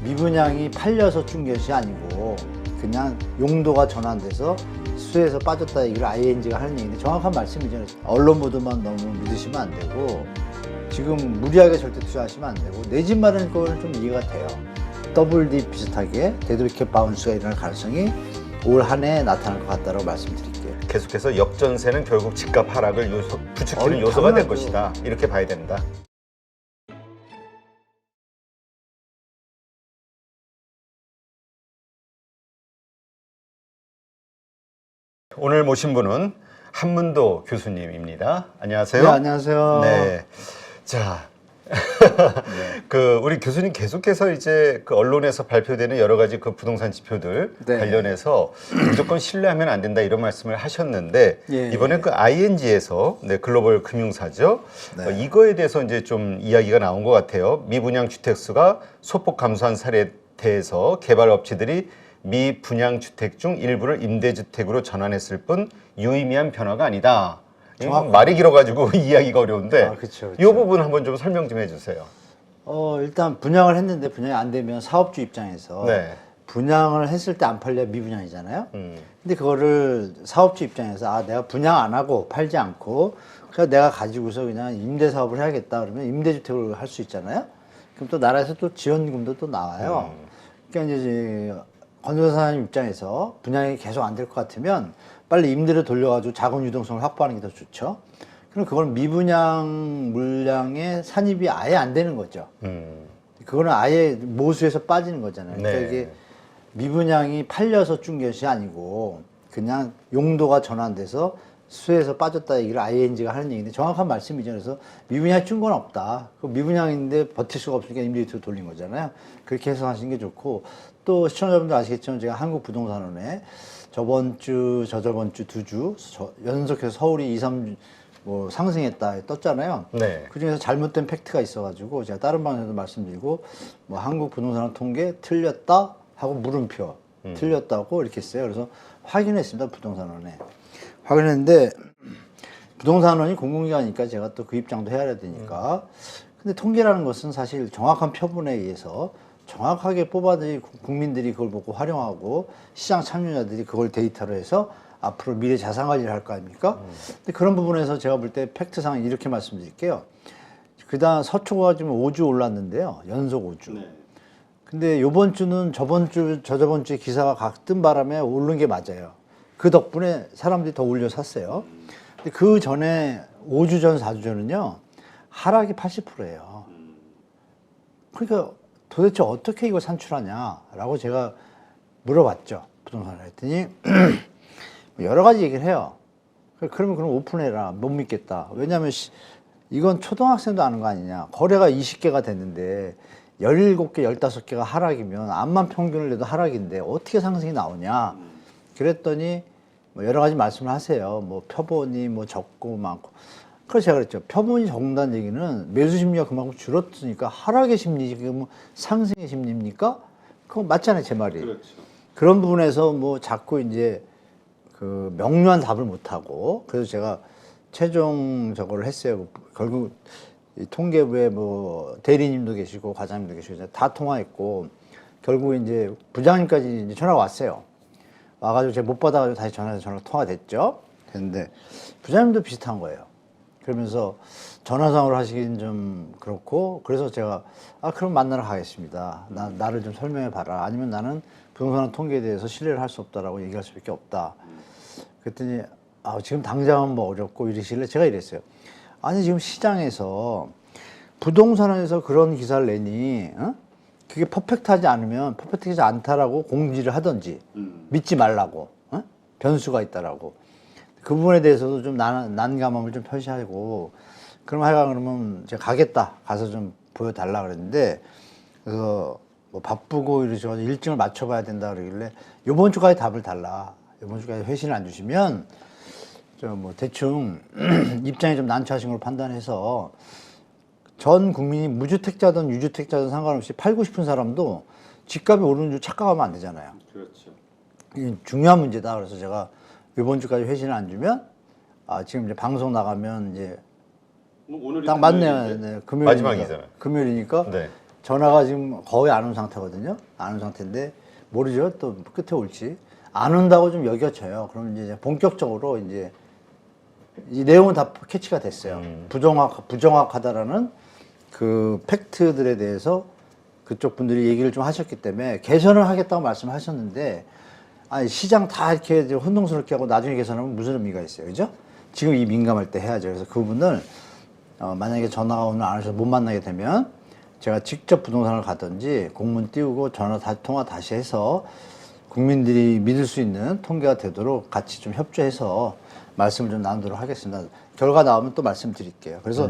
미분양이 팔려서 준 것이 아니고 그냥 용도가 전환돼서 수에서 빠졌다 얘기를 ING가 하는 얘기인데 정확한 말씀이죠. 언론 보도만 너무 믿으시면 안 되고 지금 무리하게 절대 투자하시면 안 되고 내 집 마련 거는 좀 이해가 돼요. 더블 D 비슷하게 되돌이켜 바운스가 일어날 가능성이 올 한 해 나타날 것 같다고 말씀드릴게요. 계속해서 역전세는 결국 집값 하락을 부추기는 요소가 될 것이다. 이렇게 봐야 된다. 오늘 모신 분은 한문도 교수님입니다. 안녕하세요. 네, 안녕하세요. 네. 자, 우리 교수님 계속해서 이제 그 언론에서 발표되는 여러 가지 그 부동산 지표들 네. 관련해서 무조건 신뢰하면 안 된다 이런 말씀을 하셨는데 예, 이번에 예. 그 ING에서 글로벌 금융사죠. 네. 이거에 대해서 이제 좀 이야기가 나온 것 같아요. 미분양 주택 수가 소폭 감소한 사례에 대해서 개발 업체들이 미분양 주택 중 일부를 임대주택으로 전환했을 뿐 유의미한 변화가 아니다. 말이 길어가지고 이해하기가 어려운데 그쵸. 이 부분 한번 좀 설명 좀 해주세요. 일단 분양을 했는데 분양이 안 되면 사업주 입장에서 네. 분양을 했을 때 안 팔려 미분양이잖아요. 근데 그거를 사업주 입장에서 내가 분양 안 하고 팔지 않고 그냥 내가 가지고서 그냥 임대 사업을 해야겠다 그러면 임대주택을 할 수 있잖아요. 그럼 또 나라에서 또 지원금도 또 나와요. 그러니까 이제 건설사님 입장에서 분양이 계속 안 될 것 같으면 빨리 임대를 돌려가지고 자금 유동성을 확보하는 게 더 좋죠. 그럼 그건 미분양 물량의 산입이 아예 안 되는 거죠. 그거는 아예 모수에서 빠지는 거잖아요. 네. 그러니까 이게 미분양이 팔려서 준 것이 아니고 그냥 용도가 전환돼서 수에서 빠졌다 얘기를 ING가 하는 얘기인데 정확한 말씀이죠. 그래서 미분양이 준 건 없다. 그 미분양인데 버틸 수가 없으니까 임대주택 돌린 거잖아요. 그렇게 해석하시는 게 좋고 또 시청자분들 아시겠지만 제가 한국부동산원에 저번 주, 저저번 주 두 주 연속해서 서울이 2, 3주 뭐 상승했다 떴잖아요. 네. 그중에서 잘못된 팩트가 있어가지고 제가 다른 방송에도 말씀드리고 뭐 한국부동산 통계 틀렸다 하고 물음표 틀렸다고 이렇게 했어요. 그래서 확인했습니다. 부동산원에 확인했는데 부동산원이 공공기관이니까 제가 또 그 입장도 해야 되니까 근데 통계라는 것은 사실 정확한 표본에 의해서 정확하게 뽑아들이 국민들이 그걸 보고 활용하고 시장 참여자들이 그걸 데이터로 해서 앞으로 미래 자산 관리를 할 거 아닙니까? 근데 그런 부분에서 제가 볼 때 팩트상 이렇게 말씀드릴게요. 그다음 서초가 지금 5주 올랐는데요. 연속 5주. 네. 근데 요번 주는 저번 주, 저저번 주에 기사가 각 뜬 바람에 오른 게 맞아요. 그 덕분에 사람들이 더 올려 샀어요. 근데 그 전에 5주 전, 4주 전은요. 하락이 80%예요. 그러니까 도대체 어떻게 이걸 산출하냐라고 제가 물어봤죠. 부동산을 했더니 여러 가지 얘기를 해요. 그러면 그럼 오픈해라. 못 믿겠다. 왜냐하면 이건 초등학생도 아는 거 아니냐. 거래가 20개가 됐는데 17개, 15개가 하락이면 암만 평균을 내도 하락인데 어떻게 상승이 나오냐. 그랬더니 뭐 여러 가지 말씀을 하세요. 뭐 표본이 뭐 적고 많고. 그래서 제가 그랬죠. 표본이 적는다는 얘기는 매수 심리가 그만큼 줄었으니까 하락의 심리지, 뭐 상승의 심리입니까? 그거 맞잖아요, 제 말이. 그렇죠. 그런 부분에서 뭐 자꾸 이제 그 명료한 답을 못 하고 그래서 제가 최종 저거를 했어요. 결국 이 통계부에 뭐 대리님도 계시고 과장님도 계시고 다 통화했고 결국 이제 부장님까지 이제 전화가 왔어요. 와가지고 제가 못 받아가지고 다시 전화해서 전화가 통화됐죠. 됐는데 부장님도 비슷한 거예요. 그러면서 전화상으로 하시긴 좀 그렇고 그래서 제가 그럼 만나러 가겠습니다. 나를 좀 설명해 봐라. 아니면 나는 부동산 통계에 대해서 신뢰를 할 수 없다라고 얘기할 수밖에 없다. 그랬더니 지금 당장은 뭐 어렵고 이러시길래 제가 이랬어요. 아니 지금 시장에서 부동산에서 그런 기사를 내니 그게 퍼펙트하지 않으면 퍼펙트하지 않다라고 공지를 하든지 믿지 말라고 변수가 있다라고 그 부분에 대해서도 좀 난감함을 좀 표시하고 그럼 하여간 그러면 제가 가겠다 가서 좀 보여달라 그랬는데 그래서 뭐 바쁘고 이러셔가지고 일정을 맞춰봐야 된다 그러길래 요번 주까지 답을 달라 요번 주까지 회신을 안 주시면 좀 뭐 대충 입장이 좀 난처하신 걸 판단해서 전 국민이 무주택자든 유주택자든 상관없이 팔고 싶은 사람도 집값이 오르는 줄 착각하면 안 되잖아요. 그렇죠. 이게 중요한 문제다. 그래서 제가 이번 주까지 회신을 안 주면 지금 이제 방송 나가면 이제 오늘이 딱 맞네요. 네, 금요일이니까. 마지막이잖아요. 금요일이니까 네. 전화가 지금 거의 안 온 상태거든요. 안 온 상태인데 모르죠. 또 끝에 올지. 안 온다고 좀 여겨져요. 그럼 이제 본격적으로 이제 이 내용은 다 캐치가 됐어요. 부정확하다라는 그 팩트들에 대해서 그쪽 분들이 얘기를 좀 하셨기 때문에 개선을 하겠다고 말씀하셨는데, 아니 시장 다 이렇게 혼동스럽게 하고 나중에 개선하면 무슨 의미가 있어요, 그죠? 지금 이 민감할 때 해야죠. 그래서 그분을 만약에 전화가 오늘 안 오셔서 못 만나게 되면 제가 직접 부동산을 가든지 공문 띄우고 통화 다시 해서 국민들이 믿을 수 있는 통계가 되도록 같이 좀 협조해서 말씀을 좀 나누도록 하겠습니다. 결과 나오면 또 말씀드릴게요. 그래서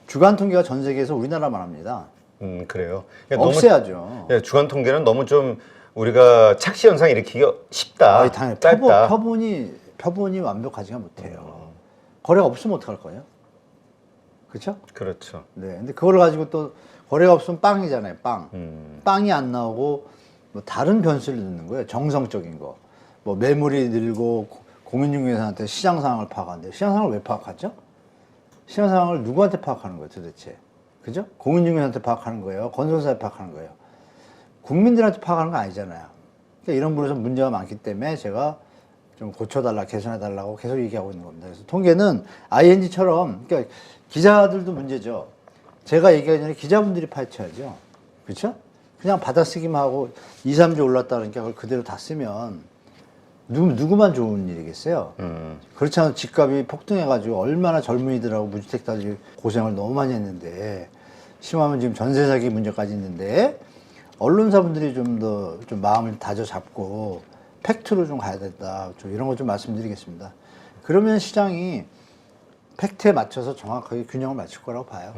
주간 통계가 전 세계에서 우리나라만 합니다. 그래요. 없애야죠. 예, 주간 통계는 너무 좀 우리가 착시 현상 일으키기가 쉽다. 당연히 짧다. 표본이 완벽하지가 못해요. 거래가 없으면 어떡할 거예요? 그렇죠? 그렇죠. 네. 근데 그걸 가지고 또 거래가 없으면 빵이잖아요. 빵. 빵이 안 나오고 뭐 다른 변수를 넣는 거예요. 정성적인 거. 뭐 매물이 늘고 공인중개사한테 시장 상황을 파악하는데 시장 상황을 왜 파악하죠? 시장 상황을 누구한테 파악하는 거예요, 도대체? 그죠? 공인중개사한테 파악하는 거예요. 건설사에 파악하는 거예요. 국민들한테 파악하는 거 아니잖아요. 그러니까 이런 부분에서 문제가 많기 때문에 제가 좀 고쳐달라, 개선해달라고 계속 얘기하고 있는 겁니다. 그래서 통계는 ING처럼, 그러니까 기자들도 문제죠. 제가 얘기하기 전에 기자분들이 파헤쳐야죠. 그렇죠? 그냥 받아쓰기만 하고 2, 3주 올랐다 그러니까 그걸 그대로 다 쓰면 누구만 좋은 일이겠어요? 그렇지 않아도 집값이 폭등해가지고 얼마나 젊은이들하고 무주택자들이 고생을 너무 많이 했는데, 심하면 지금 전세 사기 문제까지 있는데, 언론사분들이 좀 더 좀 마음을 다져잡고 팩트로 좀 가야 된다. 좀 이런 거 좀 말씀드리겠습니다. 그러면 시장이 팩트에 맞춰서 정확하게 균형을 맞출 거라고 봐요.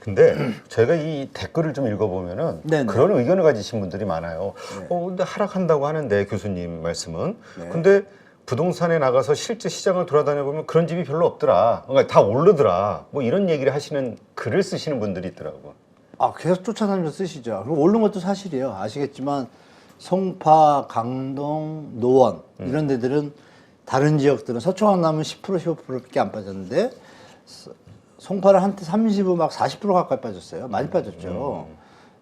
근데 제가 이 댓글을 좀 읽어보면은 네네. 그런 의견을 가지신 분들이 많아요. 근데 하락한다고 하는데 교수님 말씀은. 네. 근데 부동산에 나가서 실제 시장을 돌아다녀 보면 그런 집이 별로 없더라. 그러니까 다 오르더라. 뭐 이런 얘기를 하시는 글을 쓰시는 분들이 있더라고. 계속 쫓아다니면서 쓰시죠. 그리고 오른 것도 사실이에요. 아시겠지만 송파, 강동, 노원 이런 데들은 다른 지역들은 서초 강남은 10% 15%밖에 안 빠졌는데 송파를 한때 30% 막 40% 가까이 빠졌어요. 많이 빠졌죠.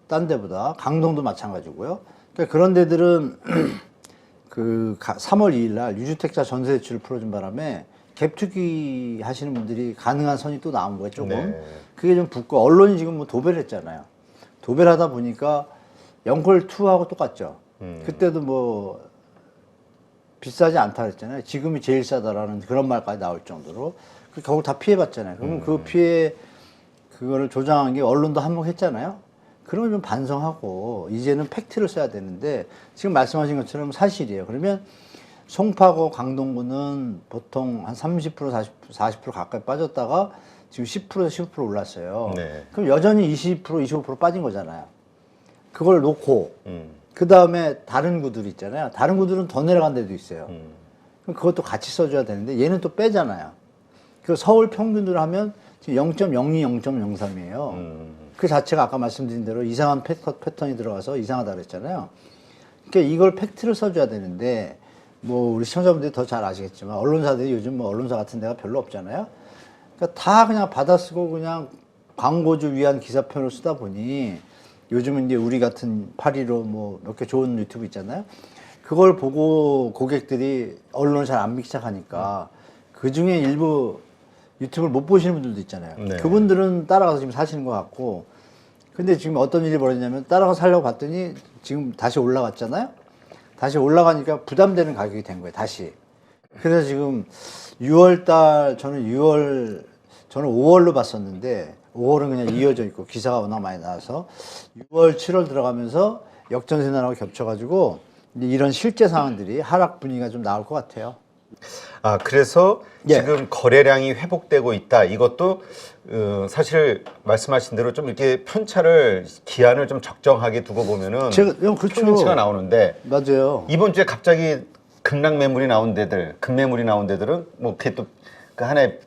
딴 데보다. 강동도 마찬가지고요. 그러니까 그런 데들은 그 3월 2일 날 유주택자 전세 대출을 풀어준 바람에 갭투기 하시는 분들이 가능한 선이 또 나온 거예요, 조금. 네. 그게 좀 붙고, 언론이 지금 뭐 도배를 했잖아요. 도배를 하다 보니까 영콜2하고 똑같죠. 그때도 뭐 비싸지 않다 그랬잖아요. 지금이 제일 싸다라는 그런 말까지 나올 정도로. 결국 다 피해봤잖아요. 그러면 그 피해, 그거를 조장한 게 언론도 한몫했잖아요. 그러면 좀 반성하고, 이제는 팩트를 써야 되는데, 지금 말씀하신 것처럼 사실이에요. 그러면 송파구, 강동구는 보통 한 30%, 40% 가까이 빠졌다가 지금 10%에서 15% 올랐어요. 네. 그럼 여전히 20%, 25% 빠진 거잖아요. 그걸 놓고, 그 다음에 다른 구들 있잖아요. 다른 구들은 더 내려간 데도 있어요. 그럼 그것도 같이 써줘야 되는데 얘는 또 빼잖아요. 그 서울 평균으로 하면 지금 0.02, 0.03이에요. 그 자체가 아까 말씀드린 대로 이상한 패턴이 들어가서 이상하다 그랬잖아요. 그러니까 이걸 팩트를 써줘야 되는데, 뭐 우리 시청자분들이 더 잘 아시겠지만 언론사들이 요즘 뭐 언론사 같은 데가 별로 없잖아요. 그러니까 다 그냥 받아쓰고 그냥 광고주 위한 기사편을 쓰다 보니 요즘은 이제 우리 같은 파리로 뭐 몇 개 좋은 유튜브 있잖아요. 그걸 보고 고객들이 언론을 잘 안 믿기 시작하니까 그 중에 일부 유튜브를 못 보시는 분들도 있잖아요. 네. 그분들은 따라가서 지금 사시는 것 같고, 근데 지금 어떤 일이 벌어지냐면 따라가서 살려고 봤더니 지금 다시 올라갔잖아요. 다시 올라가니까 부담되는 가격이 된 거예요, 다시. 그래서 지금 6월달, 저는 5월로 봤었는데, 5월은 그냥 이어져 있고, 기사가 워낙 많이 나와서, 6월, 7월 들어가면서 역전세난하고 겹쳐가지고, 이제 이런 실제 상황들이 하락 분위기가 좀 나올 것 같아요. 그래서 예. 지금 거래량이 회복되고 있다. 이것도 사실 말씀하신 대로 좀 이렇게 편차를 기한을 좀 적정하게 두고 보면은 그렇죠. 평균치가 나오는데 맞아요. 이번 주에 갑자기 급락 매물이 나온 데들, 급매물이 나온 데들은 뭐 그게 또 그 하나의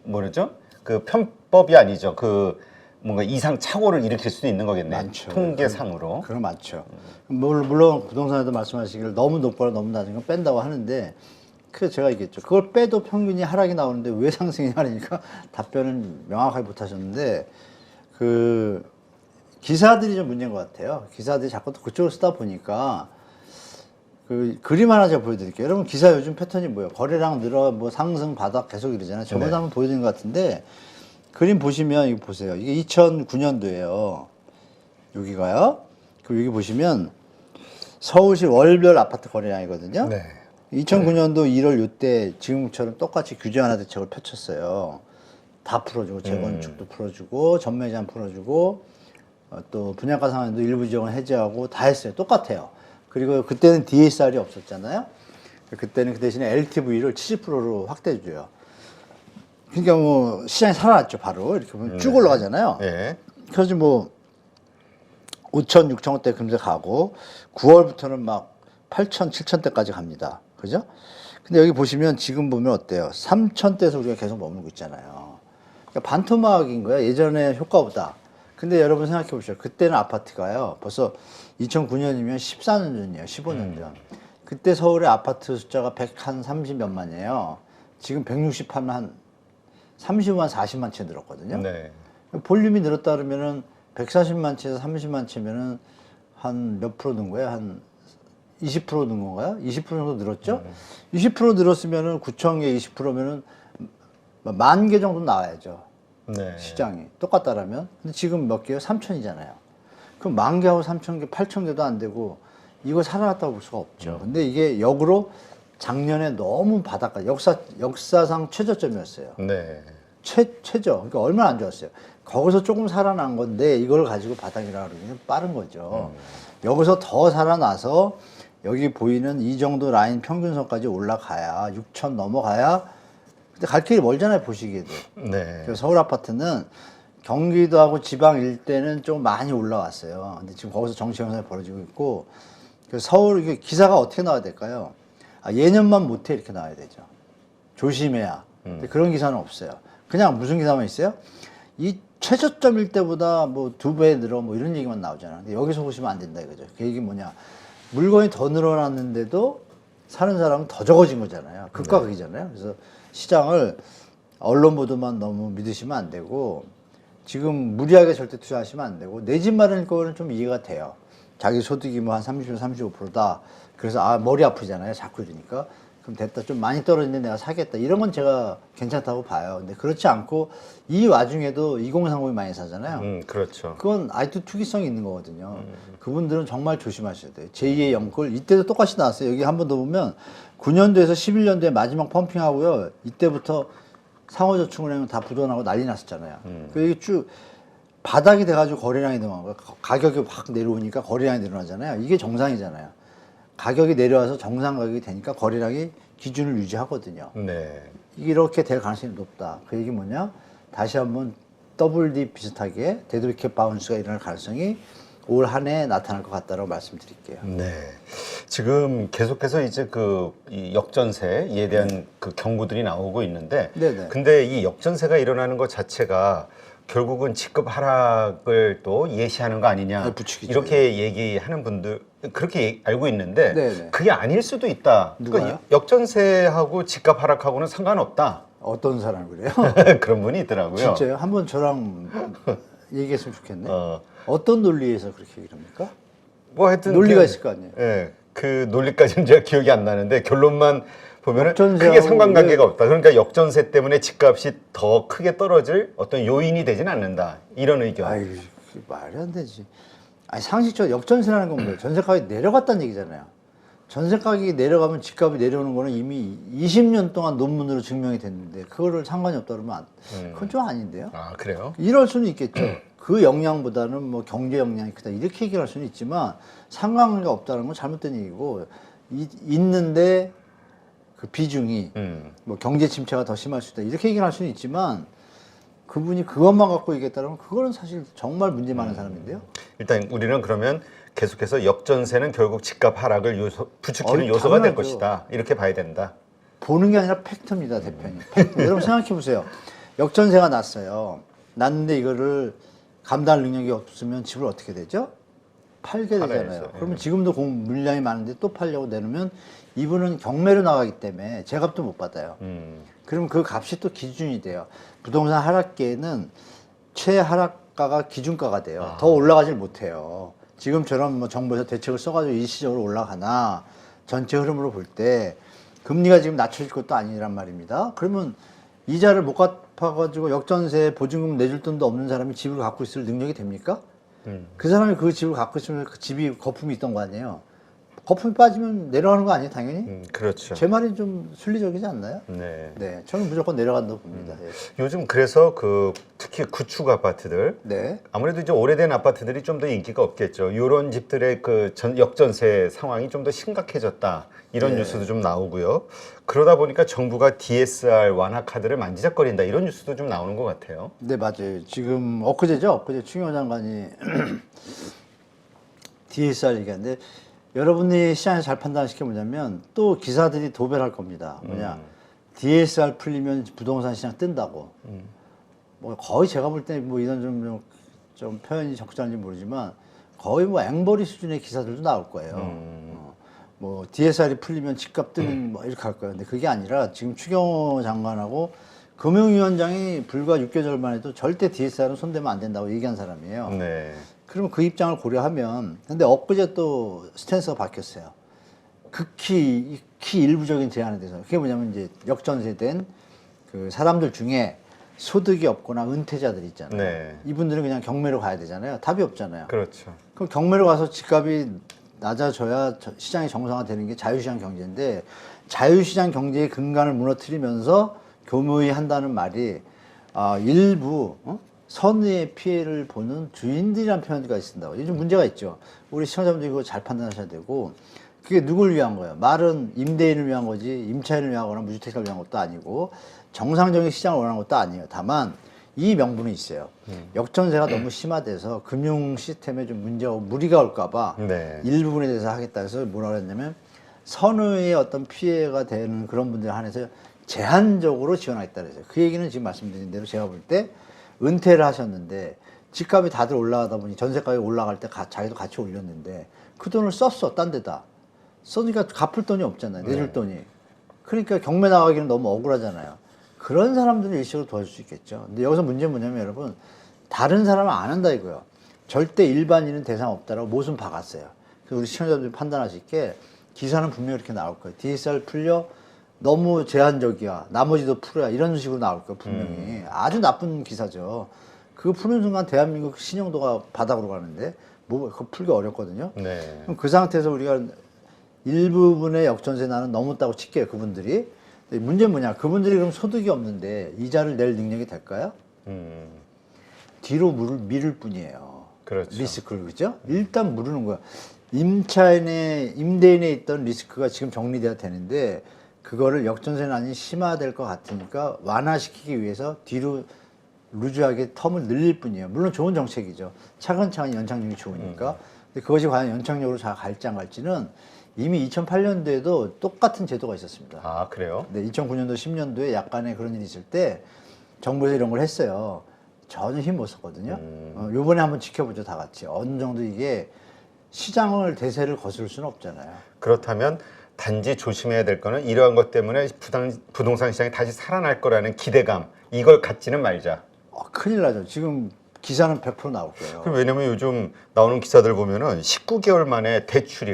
뭐죠? 그 편법이 아니죠. 그 뭔가 이상 착오를 일으킬 수도 있는 거겠네요. 많죠. 통계상으로. 그럼 맞죠. 물론 부동산에도 말씀하시기를 너무 높거나 너무 낮은 건 뺀다고 하는데, 그래서 제가 얘기했죠. 그걸 빼도 평균이 하락이 나오는데 왜 상승이 하니까 답변은 명확하게 못 하셨는데, 기사들이 좀 문제인 것 같아요. 기사들이 자꾸 또 그쪽으로 쓰다 보니까 그 그림 하나 제가 보여드릴게요. 여러분 기사 요즘 패턴이 뭐예요? 거래량 늘어 뭐 상승 바닥 계속 이러잖아요. 저번에 한번 보여드린 것 같은데 그림 보시면 이거 보세요. 이게 2009년도예요. 여기가요. 그리고 여기 보시면 서울시 월별 아파트 거래량이거든요. 네. 2009년도 1월 이때 지금처럼 똑같이 규제 완화 대책을 펼쳤어요. 다 풀어주고 재건축도 풀어주고 전매제한 풀어주고 또 분양가 상한도 일부 지역은 해제하고 다 했어요. 똑같아요. 그리고 그때는 DSR이 없었잖아요. 그때는 그 대신에 LTV를 70%로 확대해줘요. 그러니까 뭐 시장이 살아났죠. 바로 이렇게 보면 쭉 올라가잖아요. 네. 그래서 뭐 5천, 6천원대 금세 가고 9월부터는 막 8천, 7천대까지 갑니다. 그죠? 근데 여기 보시면 지금 보면 어때요? 3천대에서 우리가 계속 머물고 있잖아요. 그러니까 반토막인 거야. 예전에 효과보다. 근데 여러분 생각해 보시죠. 그때는 아파트가요. 벌써 2009년이면 14년 전이에요. 15년 전. 그때 서울의 아파트 숫자가 130몇만이에요. 지금 168만 한 30만, 40만 채 늘었거든요. 네. 볼륨이 늘었다 그러면은 140만 채에서 30만 채면은 한 몇 프로 는 거예요? 한 20% 는 건가요? 20% 정도 늘었죠? 20% 늘었으면은 구청에 20%면은 10,000개 정도 나와야죠. 네. 시장이. 똑같다라면. 근데 지금 몇 개요? 3천이잖아요. 그럼 10,000개하고 3,000개, 8,000개도 안 되고 이거 살아났다고 볼 수가 없죠. 근데 이게 역으로 작년에 너무 바닥까 역사상 최저점이었어요. 네. 최저. 그러니까 얼마나 안 좋았어요. 거기서 조금 살아난 건데 이걸 가지고 바닥이라 그러기는 빠른 거죠. 여기서 더 살아나서 여기 보이는 이 정도 라인 평균선까지 올라가야 6천 넘어가야 근데 갈 길이 멀잖아요. 보시기에도. 네. 그래서 서울 아파트는 경기도하고 지방 일대는 좀 많이 올라왔어요. 근데 지금 거기서 정치 현상이 벌어지고 있고 그래서 서울 이게 기사가 어떻게 나와야 될까요? 아, 예년만 못해 이렇게 나와야 되죠. 조심해야. 근데 그런 기사는 없어요. 그냥 무슨 기사만 있어요? 이 최저점일 때보다 뭐 2배 늘어 뭐 이런 얘기만 나오잖아요. 근데 여기서 보시면 안 된다 이거죠. 그 얘기 뭐냐? 물건이 더 늘어났는데도 사는 사람은 더 적어진 거잖아요. 극과 극이잖아요. 그래서 시장을 언론 보도만 너무 믿으시면 안 되고 지금 무리하게 절대 투자하시면 안 되고 내 집 마련일 거는 좀 이해가 돼요. 자기 소득이 뭐 한 30, 35%다. 그래서 아 머리 아프잖아요. 자꾸 이러니까. 그럼 됐다. 좀 많이 떨어지는데 내가 사겠다. 이런 건 제가 괜찮다고 봐요. 근데 그렇지 않고 이 와중에도 2030이 많이 사잖아요. 그렇죠. 그건 아직도 투기성이 있는 거거든요. 그분들은 정말 조심하셔야 돼요. 제2의 영끌 이때도 똑같이 나왔어요. 여기 한 번 더 보면 9년도에서 11년도에 마지막 펌핑하고요. 이때부터 상호저축은행은 다 부도나고 난리 났었잖아요. 그 이게 쭉 바닥이 돼가지고 거래량이 늘어난 거예요. 가격이 확 내려오니까 거래량이 늘어나잖아요. 이게 정상이잖아요. 가격이 내려와서 정상 가격이 되니까 거래량이 기준을 유지하거든요. 네. 이렇게 될 가능성이 높다. 그 얘기 뭐냐? 다시 한번 더블 D 비슷하게 데드리캡 바운스가 일어날 가능성이 올 한 해 나타날 것 같다고 말씀드릴게요. 네. 지금 계속해서 이제 이 역전세에 대한 그 경고들이 나오고 있는데, 네네. 근데 이 역전세가 일어나는 것 자체가 결국은 직급 하락을 또 예시하는 거 아니냐, 네, 부추기죠. 이렇게 얘기하는 분들 그렇게 알고 있는데 네네. 그게 아닐 수도 있다. 누가요? 그러니까 역전세하고 집값 하락하고는 상관없다. 어떤 사람 그래요? 그런 분이 있더라고요. 진짜요? 한번 저랑 얘기했으면 좋겠네. 어. 어떤 논리에서 그렇게 얘기를 합니까? 뭐 하여튼 논리가 있을 거 아니에요. 예, 그 논리까지는 제가 기억이 안 나는데 결론만 보면은 역전세하고 크게 상관관계가 왜- 없다. 그러니까 역전세 때문에 집값이 더 크게 떨어질 어떤 요인이 되진 않는다. 이런 의견. 아이, 그게 말이 안 되지. 아니, 상식적으로 역전세라는 건 뭐예요? 전세 가격이 내려갔다는 얘기잖아요. 전세 가격이 내려가면 집값이 내려오는 거는 이미 20년 동안 논문으로 증명이 됐는데 그거를 상관이 없다 그러면 그건 좀 아닌데요? 아, 그래요? 이럴 수는 있겠죠. 그 영향보다는 뭐 경제 영향이 크다 이렇게 얘기할 수는 있지만 상관관계가 없다는 건 잘못된 얘기고 있는데 그 비중이 뭐 경제 침체가 더 심할 수 있다 이렇게 얘기를 할 수는 있지만 그분이 그것만 갖고 얘기했다면 그거는 사실 정말 문제 많은 사람인데요. 일단 우리는 그러면 계속해서 역전세는 결국 집값 하락을 부추기는 어이, 요소가 될 당연하죠. 것이다. 이렇게 봐야 된다. 보는 게 아니라 팩트입니다, 대표님. 팩트. 여러분 생각해 보세요. 역전세가 났어요. 났는데 이거를 감당 능력이 없으면 집을 어떻게 되죠? 팔게 되잖아요. 팔아야죠. 그러면 지금도 물량이 많은데 또 팔려고 내놓으면 이분은 경매로 나가기 때문에 제값도 못 받아요. 그러면 그 값이 또 기준이 돼요. 부동산 하락기에는 최하락 가가 기준가가 돼요. 더 올라가질 못해요. 지금처럼 뭐 정부에서 대책을 써가지고 일시적으로 올라가나 전체 흐름으로 볼 때 금리가 지금 낮춰질 것도 아니란 말입니다. 그러면 이자를 못 갚아가지고 역전세 보증금 내줄 돈도 없는 사람이 집을 갖고 있을 능력이 됩니까? 그 사람이 그 집을 갖고 있으면 그 집이 거품이 있던 거 아니에요. 거품이 빠지면 내려가는 거 아니에요, 당연히? 그렇죠. 제 말이 좀 순리적이지 않나요? 네. 네, 저는 무조건 내려간다고 봅니다. 예. 요즘 그래서 그 특히 구축 아파트들 네. 아무래도 이제 오래된 아파트들이 좀 더 인기가 없겠죠. 이런 집들의 그 역전세 상황이 좀 더 심각해졌다. 이런 네. 뉴스도 좀 나오고요. 그러다 보니까 정부가 DSR 완화 카드를 만지작거린다. 이런 뉴스도 좀 나오는 것 같아요. 네, 맞아요. 지금 엊그제죠? 엊그제 추경호 장관이 DSR 얘기하는데 여러분이 시장에서 잘 판단하실 게 뭐냐면 또 기사들이 도배할 겁니다. 뭐냐. DSR 풀리면 부동산 시장 뜬다고. 뭐 거의 제가 볼 때 뭐 이런 좀 표현이 적절한지 모르지만 거의 뭐 앵벌이 수준의 기사들도 나올 거예요. 뭐 DSR이 풀리면 집값 뜨는 뭐 이렇게 할 거예요. 근데 그게 아니라 지금 추경호 장관하고 금융위원장이 불과 6개월 만에도 절대 DSR은 손대면 안 된다고 얘기한 사람이에요. 네. 그러면 그 입장을 고려하면 근데 엊그제 또 스탠스가 바뀌었어요. 극히 일부적인 제한에 대해서 그게 뭐냐면 이제 역전세된 그 사람들 중에 소득이 없거나 은퇴자들 있잖아요. 네. 이분들은 그냥 경매로 가야 되잖아요. 답이 없잖아요. 그렇죠. 그럼 경매로 가서 집값이 낮아져야 시장이 정상화되는 게 자유시장 경제인데 자유시장 경제의 근간을 무너뜨리면서 교묘히한다는 말이 일부 선의의 피해를 보는 주인들이라는 표현가 있습니다. 요즘 문제가 있죠. 우리 시청자분들 이거 잘 판단하셔야 되고 그게 누굴 위한 거예요? 말은 임대인을 위한 거지 임차인을 위하거나 무주택자를 위한 것도 아니고 정상적인 시장을 원하는 것도 아니에요. 다만 이 명분이 있어요. 역전세가 너무 심화돼서 금융 시스템에 좀 문제가 무리가 올까봐 네. 일부분에 대해서 하겠다 해서 뭐라 그랬냐면 선의의 어떤 피해가 되는 그런 분들에 한해서 제한적으로 지원하겠다 그랬어요. 그 얘기는 지금 말씀드린 대로 제가 볼 때 은퇴를 하셨는데 집값이 다들 올라가다 보니 전세가격이 올라갈 때 자기도 같이 올렸는데 그 돈을 썼어 딴 데다 써니까 갚을 돈이 없잖아요. 내줄 돈이. 그러니까 경매 나가기는 너무 억울하잖아요. 그런 사람들은 일시적으로 도와줄 수 있겠죠. 근데 여기서 문제는 뭐냐면 여러분 다른 사람은 안 한다 이거예요. 절대 일반인은 대상 없다라고 못은 박았어요. 그래서 우리 시청자분들이 판단하실 게 기사는 분명히 이렇게 나올 거예요. DSR 풀려 너무 제한적이야. 나머지도 풀어야 이런 식으로 나올 거예요. 분명히. 아주 나쁜 기사죠. 그거 푸는 순간 대한민국 신용도가 바닥으로 가는데 뭐 그거 풀기 어렵거든요. 네. 그럼 그 상태에서 우리가 일부분의 역전세 나는 넘었다고 칠게요. 그분들이. 문제는 뭐냐. 그분들이 그럼 소득이 없는데 이자를 낼 능력이 될까요? 뒤로 미룰 뿐이에요. 그렇죠. 리스크를. 그죠? 일단 무르는 거야. 임대인에 있던 리스크가 지금 정리돼야 되는데 그거를 역전세는 아닌 심화될 것 같으니까 완화시키기 위해서 뒤로 루즈하게 텀을 늘릴 뿐이에요. 물론 좋은 정책이죠. 차근차근 연착륙이 좋으니까. 근데 그것이 과연 연착륙으로 잘 갈지 안 갈지는 이미 2008년도에도 똑같은 제도가 있었습니다. 아, 그래요? 네, 2009년도, 10년도에 약간의 그런 일이 있을 때 정부에서 이런 걸 했어요. 전혀 힘 못 썼거든요. 요번에 한번 지켜보죠, 다 같이. 어느 정도 이게 시장을 대세를 거스를 수는 없잖아요. 그렇다면 단지 조심해야 될 거는 이러한 것 때문에 부동산 시장이 다시 살아날 거라는 기대감 이걸 갖지는 말자. 큰일 나죠. 지금 기사는 100% 나올 거예요. 그럼 왜냐면 요즘 나오는 기사들 보면은 19개월 만에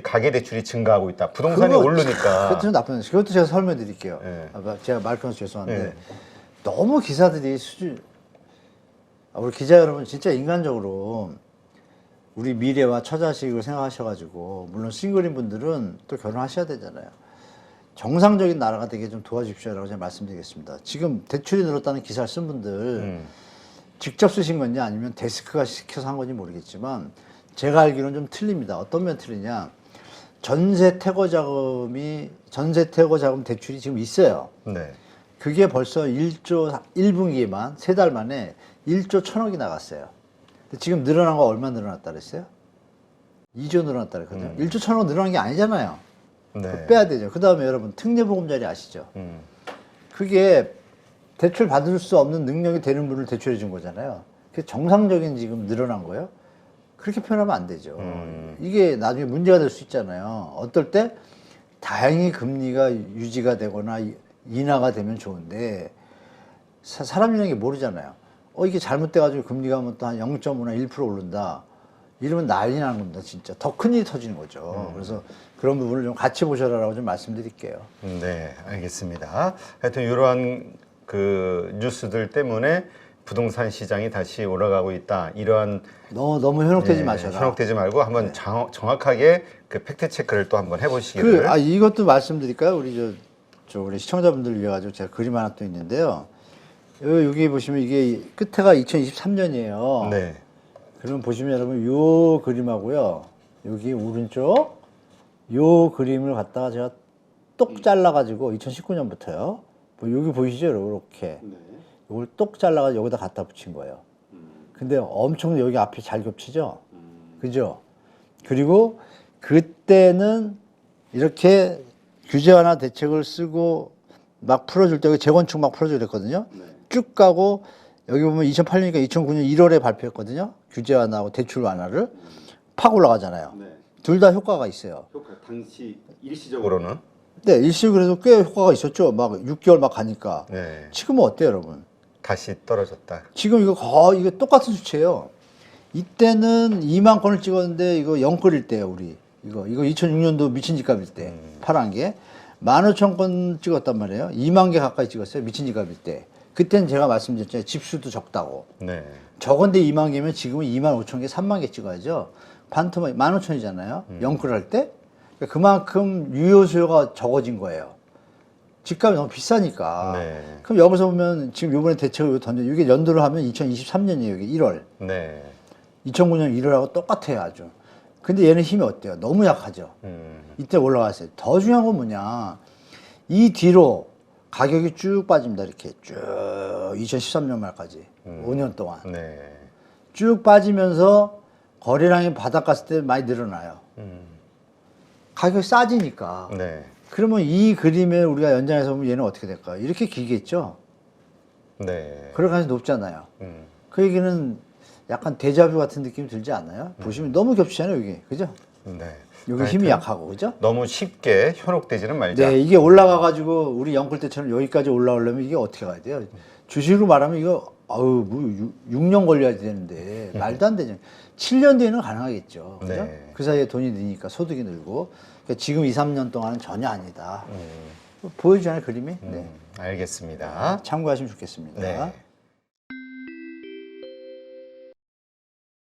가계 대출이 증가하고 있다. 부동산이 오르니까. 그것도 나쁜 거죠. 그것도 제가 설명해 드릴게요. 네. 제가 말 끊어서 죄송한데 네. 너무 기사들이 우리 기자 여러분 진짜 인간적으로 우리 미래와 처자식을 생각하셔가지고 물론 싱글인 분들은 또 결혼하셔야 되잖아요. 정상적인 나라가 되게 좀 도와주십시오라고 제가 말씀드리겠습니다. 지금 대출이 늘었다는 기사를 쓴 분들 직접 쓰신 건지 아니면 데스크가 시켜서 한 건지 모르겠지만 제가 알기로는 좀 틀립니다. 어떤 면 틀리냐. 전세 퇴거 자금 대출이 지금 있어요. 네. 그게 벌써 1분기에만 3달 만에 1조 1,000억이 나갔어요. 근데 지금 늘어난 거 얼마 늘어났다 그랬어요? 2조 늘어났다 그랬거든요. 1조 1,000억 늘어난 게 아니잖아요. 네. 빼야 되죠. 그 다음에 여러분 특례보금자리 아시죠? 그게 대출 받을 수 없는 능력이 되는 분을 대출해 준 거잖아요. 그게 정상적인 지금 늘어난 거예요. 그렇게 표현하면 안 되죠. 이게 나중에 문제가 될 수 있잖아요. 어떨 때 다행히 금리가 유지가 되거나 인하가 되면 좋은데 사람이라는 게 모르잖아요. 이게 잘못돼가지고 금리가 뭐 또 한 0.5나 1% 오른다. 이러면 난리 나는 겁니다, 진짜. 더 큰 일이 터지는 거죠. 그래서 그런 부분을 좀 같이 보셔라라고 좀 말씀드릴게요. 네, 알겠습니다. 하여튼 이러한 그 뉴스들 때문에 부동산 시장이 다시 올라가고 있다. 이러한 너무 현혹되지 예, 마셔라. 현혹되지 말고 한번 정확하게 그 팩트 체크를 또 한번 해보시기를. 이것도 말씀드릴까요? 우리 시청자분들 위해 가지고 제가 그림 하나 또 있는데요. 여기 보시면 이게 끝에가 2023년이에요. 네, 그럼 보시면 여러분 요 그림하고요. 여기 오른쪽 요 그림을 갖다가 제가 똑 잘라가지고 2019년부터요. 여기 보이시죠? 이렇게. 이걸 똑 잘라가지고 여기다 갖다 붙인 거예요. 근데 엄청 여기 앞에 잘 겹치죠? 그죠? 그리고 그때는 이렇게 규제 완화 대책을 쓰고 막 풀어줄 때 재건축 막 풀어주고 그랬거든요. 쭉 가고 여기 보면 2008년이니까 2009년 1월에 발표했거든요. 규제 완화하고 대출 완화를 팍 올라가잖아요. 둘 다 효과가 있어요. 효과 당시 일시적으로는 네, 일시로 그래도 꽤 효과가 있었죠. 막 6개월 막 가니까. 네, 지금은 어때요, 여러분? 다시 떨어졌다. 지금 이거 거의 이거 똑같은 수치예요. 이때는 2만 건을 찍었는데 이거 0건일 때예요, 우리. 이거 2006년도 미친 집값일 때 파란 게 15,000건 찍었단 말이에요. 2만 개 가까이 찍었어요, 미친 집값일 때. 그때는 제가 말씀드렸잖아요. 집수도 적다고. 네, 적은데 2만 개면 지금은 2만 5천 개, 3만 개 찍어야죠. 반토막 15,000이잖아요. 0건 할 때. 그러니까 그만큼 유효 수요가 적어진 거예요. 집값이 너무 비싸니까. 네. 그럼 여기서 보면 지금 요번에 대책을 이게 연도를 하면 2023년이에요. 이게 1월. 네, 2009년 1월하고 똑같아요, 아주. 근데 얘는 힘이 어때요? 너무 약하죠. 이때 올라갔어요. 더 중요한 건 뭐냐. 이 뒤로 가격이 쭉 빠집니다. 이렇게 쭉 2013년 말까지 5년 동안 네, 쭉 빠지면서 거래량이 바닥 갔을 때 많이 늘어나요. 가격이 싸지니까. 네, 그러면 이 그림에 우리가 연장해서 보면 얘는 어떻게 될까요? 이렇게 기겠죠. 네. 그럴 가능성이 높잖아요. 그 얘기는 약간 데자뷰 같은 느낌이 들지 않아요? 보시면 너무 겹치잖아요, 여기. 그죠? 네. 여기 힘이 약하고, 그죠? 너무 쉽게 현혹되지는 말자. 네, 이게 올라가가지고 우리 영끌 때처럼 여기까지 올라오려면 이게 어떻게 가야 돼요? 주식으로 말하면 이거, 뭐 6년 걸려야 되는데, 말도 안 되죠. 7년 뒤에는 가능하겠죠. 그죠? 네. 그 사이에 돈이 느니까 소득이 늘고. 그러니까 지금 2, 3년 동안은 전혀 아니다. 보여주잖아요, 그림이? 네. 알겠습니다. 참고하시면 좋겠습니다. 네.